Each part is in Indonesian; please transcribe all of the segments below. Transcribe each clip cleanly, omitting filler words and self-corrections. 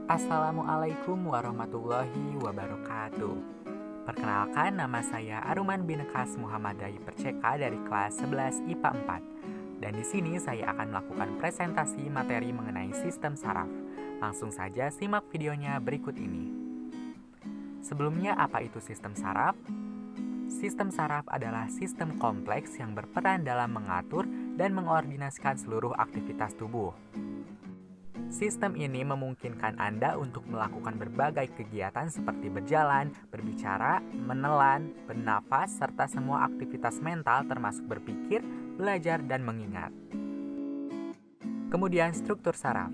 Assalamualaikum warahmatullahi wabarakatuh. Perkenalkan, nama saya Aruman Binekas Muhammadai Perceka dari kelas 11 IPA 4. Dan di sini saya akan melakukan presentasi materi mengenai sistem saraf. Langsung saja simak videonya berikut ini. Sebelumnya, apa itu sistem saraf? Sistem saraf adalah sistem kompleks yang berperan dalam mengatur dan mengordinasikan seluruh aktivitas tubuh. Sistem ini memungkinkan Anda untuk melakukan berbagai kegiatan seperti berjalan, berbicara, menelan, bernafas, serta semua aktivitas mental termasuk berpikir, belajar, dan mengingat. Kemudian struktur saraf.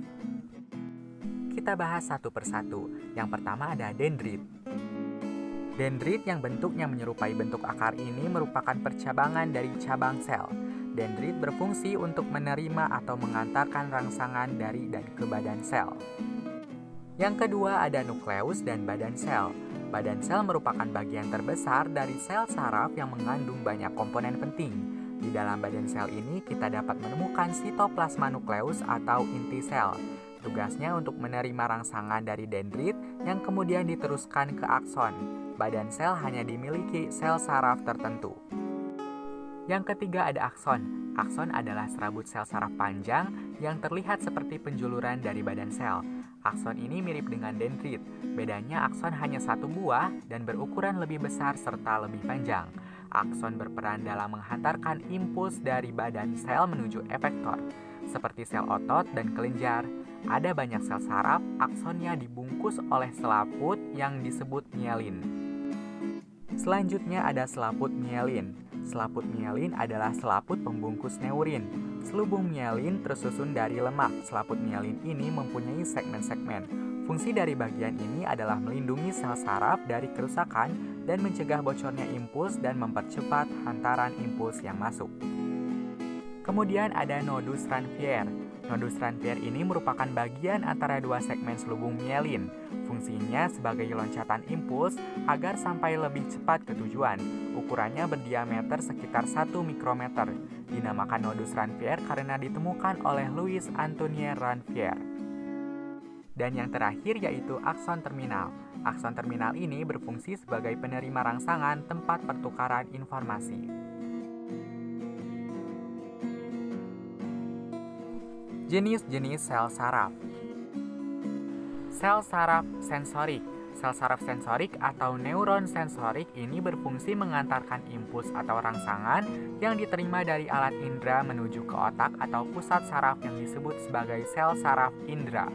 Kita bahas satu persatu. Yang pertama ada dendrit. Dendrit yang bentuknya menyerupai bentuk akar ini merupakan percabangan dari cabang sel. Dendrit berfungsi untuk menerima atau mengantarkan rangsangan dari dan ke badan sel. Yang kedua ada nukleus dan badan sel. Badan sel merupakan bagian terbesar dari sel saraf yang mengandung banyak komponen penting. Di dalam badan sel ini kita dapat menemukan sitoplasma nukleus atau inti sel. Tugasnya untuk menerima rangsangan dari dendrit yang kemudian diteruskan ke akson. Badan sel hanya dimiliki sel saraf tertentu. Yang ketiga ada akson. Akson adalah serabut sel saraf panjang yang terlihat seperti penjuluran dari badan sel. Akson ini mirip dengan dendrit. Bedanya akson hanya satu buah dan berukuran lebih besar serta lebih panjang. Akson berperan dalam menghantarkan impuls dari badan sel menuju efektor, seperti sel otot dan kelenjar. Ada banyak sel saraf, aksonnya dibungkus oleh selaput yang disebut mielin. Selanjutnya ada selaput mielin. Selaput mielin adalah selaput pembungkus neurin. Selubung mielin tersusun dari lemak. Selaput mielin ini mempunyai segmen-segmen. Fungsi dari bagian ini adalah melindungi sel saraf dari kerusakan dan mencegah bocornya impuls dan mempercepat hantaran impuls yang masuk. Kemudian ada nodus Ranvier. Nodus Ranvier ini merupakan bagian antara dua segmen selubung mielin. Fungsinya sebagai loncatan impuls agar sampai lebih cepat ke tujuan. Ukurannya berdiameter sekitar 1 mikrometer. Dinamakan nodus Ranvier karena ditemukan oleh Louis Antoine Ranvier. Dan yang terakhir yaitu akson terminal. Akson terminal ini berfungsi sebagai penerima rangsangan tempat pertukaran informasi. Jenis-jenis sel saraf. Sel saraf sensorik. Sel saraf sensorik atau neuron sensorik ini berfungsi mengantarkan impuls atau rangsangan yang diterima dari alat indera menuju ke otak atau pusat saraf yang disebut sebagai sel saraf indera.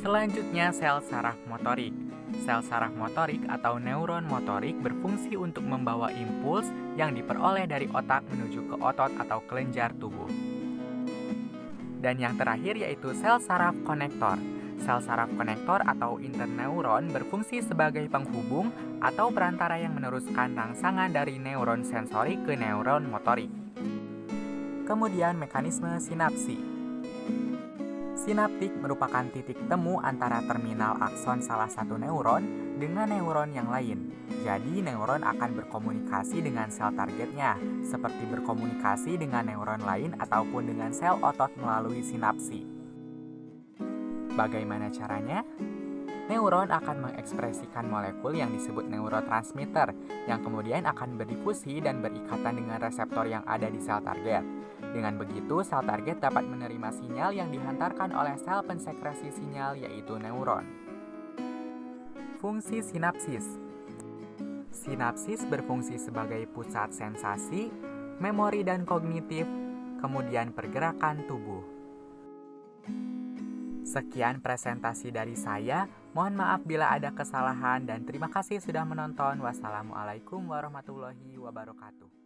Selanjutnya sel saraf motorik. Sel saraf motorik atau neuron motorik berfungsi untuk membawa impuls yang diperoleh dari otak menuju ke otot atau kelenjar tubuh. Dan yang terakhir yaitu sel saraf konektor. Sel saraf konektor atau interneuron berfungsi sebagai penghubung atau perantara yang meneruskan rangsangan dari neuron sensorik ke neuron motorik. Kemudian mekanisme sinapsi. Sinaptik merupakan titik temu antara terminal akson salah satu neuron dengan neuron yang lain. Jadi neuron akan berkomunikasi dengan sel targetnya, seperti berkomunikasi dengan neuron lain ataupun dengan sel otot melalui sinapsi. Bagaimana caranya? Neuron akan mengekspresikan molekul yang disebut neurotransmitter, yang kemudian akan berdifusi dan berikatan dengan reseptor yang ada di sel target. Dengan begitu, sel target dapat menerima sinyal yang dihantarkan oleh sel pensekresi sinyal, yaitu neuron. Fungsi sinapsis. Sinapsis berfungsi sebagai pusat sensasi, memori dan kognitif, kemudian pergerakan tubuh. Sekian presentasi dari saya. Mohon maaf bila ada kesalahan dan terima kasih sudah menonton. Wassalamualaikum warahmatullahi wabarakatuh.